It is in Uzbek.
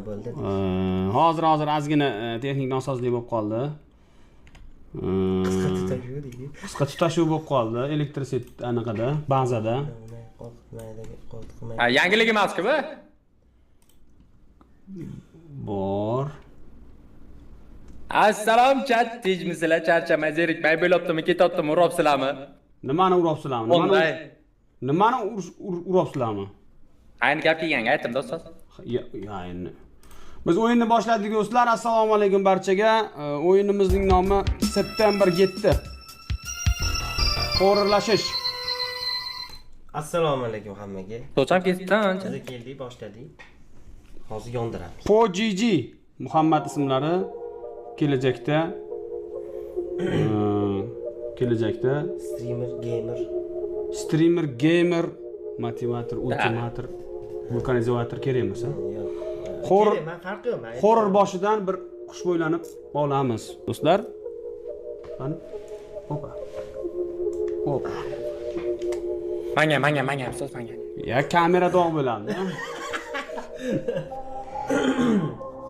bo'ldi. Hozir ozgina texnik nosozlik bo'lib qoldi. Qisqa tutashuv deydi. Qisqa tutashuv bo'lib qoldi. Elektrisit anaqada, bazada. Qo'rqmaydi. Yangilik emas-ku bu. Bor. Assalom chat, tinchmisizlar, charchamay, zerikmay bo'lyaptimi, ketyaptimi, uryapsizlarmi? Nimani uryapsizlarmi? Nimani uryapsizlarmi? Ayni gap kelganga aytdim do'stlar. Endi. Biz o'yinni boshladik do'stlar. Assalomu alaykum barchaga. O'yinimizning nomi September 7. Xo'rlashish. Assalomu alaykum hammaga. To'cham ketdi ancha. Biz keldik, boshladik. Hozir yondiramiz. Xojiji Muhammad ismlari kelajakda streamer, gamer, motivator, ultimator, vulkanizator kerak emas. Kerak, men farqi yo'q. Horror boshidan bir xushbo'ylanib olamiz, do'stlar. Qani? Hopa. Manga, so'z manga. Ya kamera dog' bo'ladi.